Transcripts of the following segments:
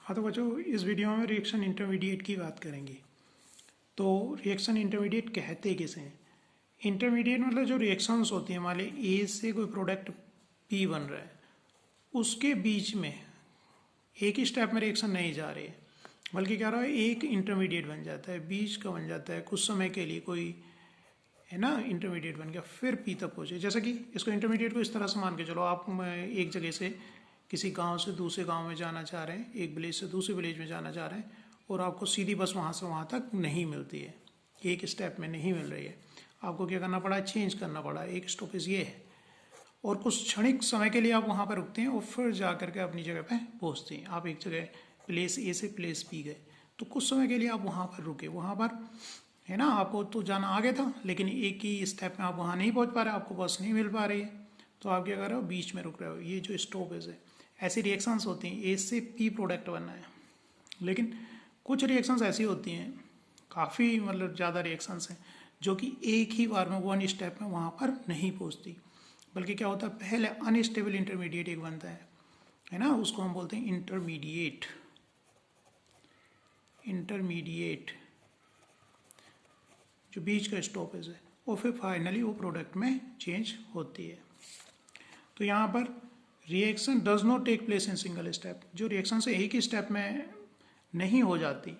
हाँ तो बच्चों, इस वीडियो में रिएक्शन इंटरमीडिएट की बात करेंगे। तो रिएक्शन इंटरमीडिएट कहते किसे हैं? इंटरमीडिएट मतलब जो रिएक्शंस होती हैं, मान ली ए से कोई प्रोडक्ट पी बन रहा है, उसके बीच में एक ही स्टेप में रिएक्शन नहीं जा रही है, बल्कि क्या रहा है, एक इंटरमीडिएट बन जाता है, बीच का बन जाता है कुछ समय के लिए, कोई है ना इंटरमीडिएट बन गया, फिर पी तक पहुँचे। जैसे कि इसको इंटरमीडिएट को इस तरह से मान के चलो, आप एक जगह से किसी गांव से दूसरे गांव में जाना चाह रहे हैं, एक विलेज से दूसरे विलेज में जाना चाह रहे हैं, और आपको सीधी बस वहाँ से वहाँ तक नहीं मिलती है, एक स्टेप में नहीं मिल रही है, आपको क्या करना पड़ा, चेंज करना पड़ा। एक स्टॉपेज ये है, और कुछ क्षणिक समय के लिए आप वहाँ पर रुकते हैं और फिर जा करके अपनी जगह पे पहुँचते हैं। आप एक जगह प्लेस ए से प्लेस बी गए, तो कुछ समय के लिए आप वहाँ पर रुके, वहाँ पर है ना, आपको तो जाना आ गया था, लेकिन एक ही स्टेप में आप वहाँ नहीं पहुँच पा रहे, आपको बस नहीं मिल पा रही है, तो आप क्या कर रहे हो, बीच में रुक रहे हो। ये जो स्टॉपेज है, ऐसी रिएक्शंस होती हैं, ए से पी प्रोडक्ट बनना है। लेकिन कुछ रिएक्शंस ऐसी होती हैं, काफ़ी मतलब ज़्यादा रिएक्शंस हैं, जो कि एक ही बार में वन स्टेप में वहाँ पर नहीं पहुँचती, बल्कि क्या होता है, पहले अनस्टेबल इंटरमीडिएट एक बनता है ना, उसको हम बोलते हैं इंटरमीडिएट। इंटरमीडिएट जो बीच का स्टॉपेज है, और फिर फाइनली वो प्रोडक्ट में चेंज होती है। तो यहाँ पर reaction does not take place in single step, जो रिएक्शन से एक ही स्टेप में नहीं हो जाती,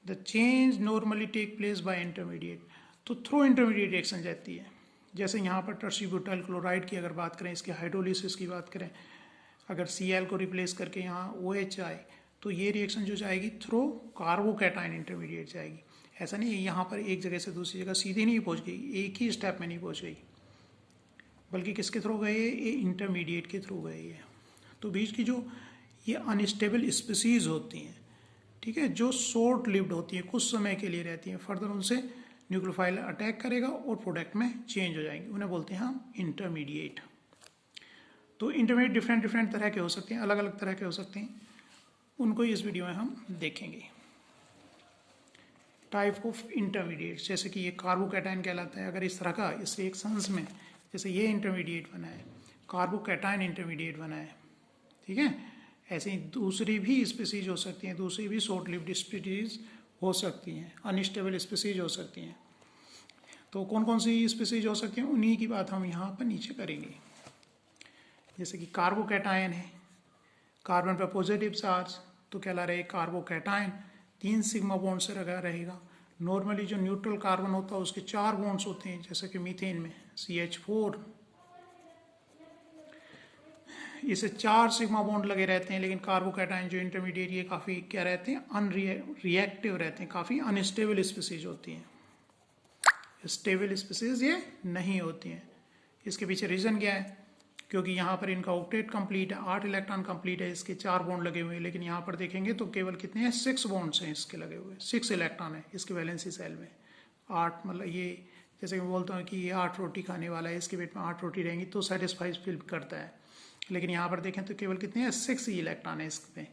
the change normally take place by intermediate, तो थ्रू इंटरमीडिएट रिएक्शन जाती है। जैसे यहाँ पर टर्शियरी ब्यूटाइल क्लोराइड की अगर बात करें, इसके हाइड्रोलिसिस की बात करें, अगर Cl को रिप्लेस करके यहाँ OH आए, तो ये रिएक्शन जो जाएगी थ्रू कार्बोकैटायन इंटरमीडिएट जाएगी। ऐसा नहीं है यहाँ पर एक जगह से दूसरी जगह सीधी नहीं पहुँच गई, एक ही स्टेप में नहीं पहुँच गई, बल्कि किसके थ्रू गए, ये इंटरमीडिएट के थ्रू गए है। तो बीच की जो ये अनस्टेबल स्पीसीज होती हैं, ठीक है, जो शॉर्ट लिव्ड होती हैं, कुछ समय के लिए रहती हैं, फर्दर उनसे न्यूक्लियोफाइल अटैक करेगा और प्रोडक्ट में चेंज हो जाएंगे, उन्हें बोलते हैं हम इंटरमीडिएट। तो इंटरमीडिएट डिफरेंट डिफरेंट तरह के हो सकते हैं, अलग अलग तरह के हो सकते हैं, उनको इस वीडियो में हम देखेंगे। टाइप ऑफ इंटरमीडिएट, जैसे कि ये कार्बोकैटायन कहलाता है, अगर इस तरह का इस रिएक्शंस में, जैसे ये इंटरमीडिएट बना है, कार्बोकैटायन इंटरमीडिएट बना है, ठीक है, ऐसे ही दूसरी भी स्पीसीज हो सकती हैं, दूसरी भी शॉर्ट लिव्ड स्पीसीज हो सकती हैं, अनस्टेबल स्पीसीज हो सकती हैं। तो कौन कौन सी स्पीसीज हो सकती हैं, उन्हीं की बात हम यहाँ पर नीचे करेंगे। जैसे कि कार्बोकैटायन है, कार्बन पर पॉजिटिव चार्ज, तो कहला रहे कार्बोकैटायन, 3 सिग्मा बॉन्ड से लगा रहेगा। नॉर्मली जो न्यूट्रल कार्बन होता है उसके 4 बॉन्ड्स होते हैं, जैसे कि मीथेन में CH4, इसे 4 सिग्मा बॉन्ड लगे रहते हैं, लेकिन कार्बोकैटायन जो इंटरमीडिएट, ये काफ़ी क्या रहते हैं, अनरिएक्टिव रहते हैं, काफ़ी अनस्टेबल स्पीसीज होती हैं, स्टेबल स्पीसीज ये नहीं होती हैं। इसके पीछे रीज़न क्या है, क्योंकि यहाँ पर इनका ऑक्टेट कंप्लीट है, 8 इलेक्ट्रॉन कंप्लीट है, इसके 4 बॉन्ड लगे हुए हैं, लेकिन यहाँ पर देखेंगे तो केवल कितने हैं, 6 बॉन्ड्स हैं इसके लगे हुए, 6 इलेक्ट्रॉन है इसके वैलेंसी सेल में। 8 मतलब ये, जैसे मैं बोलता हूँ कि ये 8 रोटी खाने वाला है, इसके पेट में 8 रोटी रहेंगी तो सेटिस्फाइज फील करता है, लेकिन यहाँ पर देखें तो केवल कितने हैं, 6 ही इलेक्ट्रॉन है इसमें,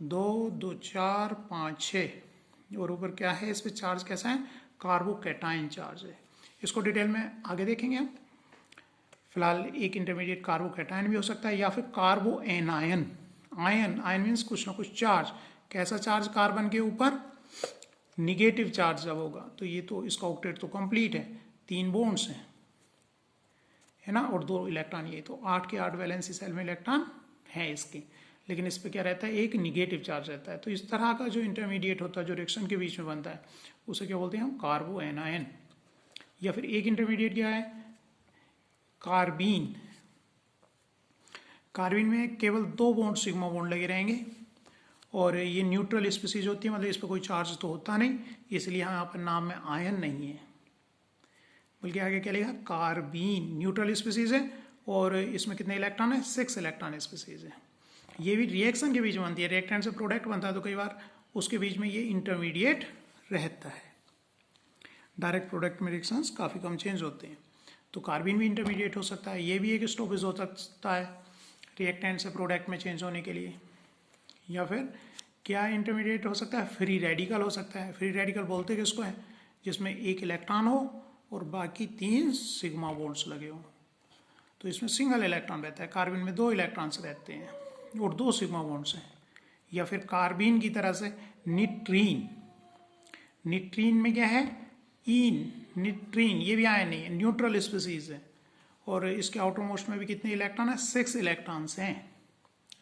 2 2 4 5 6, और ऊपर क्या है, इस पर चार्ज कैसा है, कार्बोकैटायन चार्ज है। इसको डिटेल में आगे देखेंगे हम। फिलहाल एक इंटरमीडिएट कार्बोकैटायन भी हो सकता है, या फिर कार्बो एनायन, आयन मीन्स कुछ ना कुछ चार्ज, कैसा चार्ज, कार्बन के ऊपर निगेटिव चार्ज जब होगा, तो ये तो इसका ऑक्टेट तो कंप्लीट है, 3 बॉन्ड्स हैं, है ना, और 2 इलेक्ट्रॉन, ये तो 8 के 8 वैलेंसी सेल में इलेक्ट्रॉन है इसके, लेकिन इस पर क्या रहता है, एक निगेटिव चार्ज रहता है। तो इस तरह का जो इंटरमीडिएट होता है, जो रिएक्शन के बीच में बनता है, उसे क्या बोलते हैं हम, कार्बो एनायन। या फिर एक इंटरमीडिएट क्या है, कार्बीन। कार्बीन में केवल 2 बॉन्ड सिग्मा बॉन्ड लगे रहेंगे, और ये न्यूट्रल स्पीसीज होती है, मतलब इस पर कोई चार्ज तो होता नहीं, इसलिए यहाँ पर नाम में आयन नहीं है, बल्कि आगे क्या लिखा, कार्बीन, न्यूट्रल स्पीसीज है, और इसमें कितने इलेक्ट्रॉन है, 6 इलेक्ट्रॉन स्पीसीज है। ये भी रिएक्शन के बीच में बनती है, रिएक्टेंट से प्रोडक्ट बनता है, तो कई बार उसके बीच में ये इंटरमीडिएट रहता है। डायरेक्ट प्रोडक्ट में रिएक्शंस काफ़ी कम चेंज होते हैं, तो कार्बीन भी इंटरमीडिएट हो सकता है, ये भी एक स्टॉपेज हो सकता है रिएक्टेंट से प्रोडक्ट में चेंज होने के लिए। या फिर क्या इंटरमीडिएट हो सकता है, फ्री रेडिकल हो सकता है। फ्री रेडिकल बोलते किसको है, जिसमें 1 इलेक्ट्रॉन हो और बाकी 3 सिग्मा बॉन्ड्स लगे हों, तो इसमें सिंगल इलेक्ट्रॉन रहता है। कार्बन में 2 इलेक्ट्रॉन्स रहते हैं और 2 सिग्मा बॉन्ड्स हैं, या फिर कार्बीन की तरह से निट्रीन। निट्रीन में क्या है, ईन, निट्रीन, ये भी आयन नहीं है, न्यूट्रल स्पीसीज है। और इसके आउटरमोस्ट में भी कितने इलेक्ट्रॉन है, 6 इलेक्ट्रॉन्स हैं।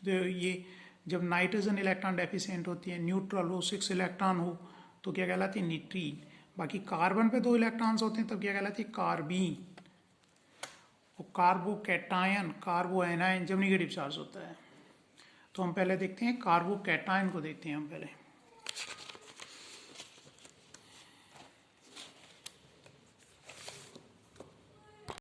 तो ये जब नाइट्रोजन इलेक्ट्रॉन डेफिशिएंट होती है, न्यूट्रल हो, 6 इलेक्ट्रॉन हो, तो क्या कहलाती है, निट्रीन। बाकी कार्बन पे 2 इलेक्ट्रॉन्स होते हैं तब क्या कहलाती है, कार्बीन। और कार्बोकैटायन, कार्बो एनायन जब निगेटिव चार्ज होता है। तो हम पहले देखते हैं कार्बोकैटायन को, देखते हैं हम पहले।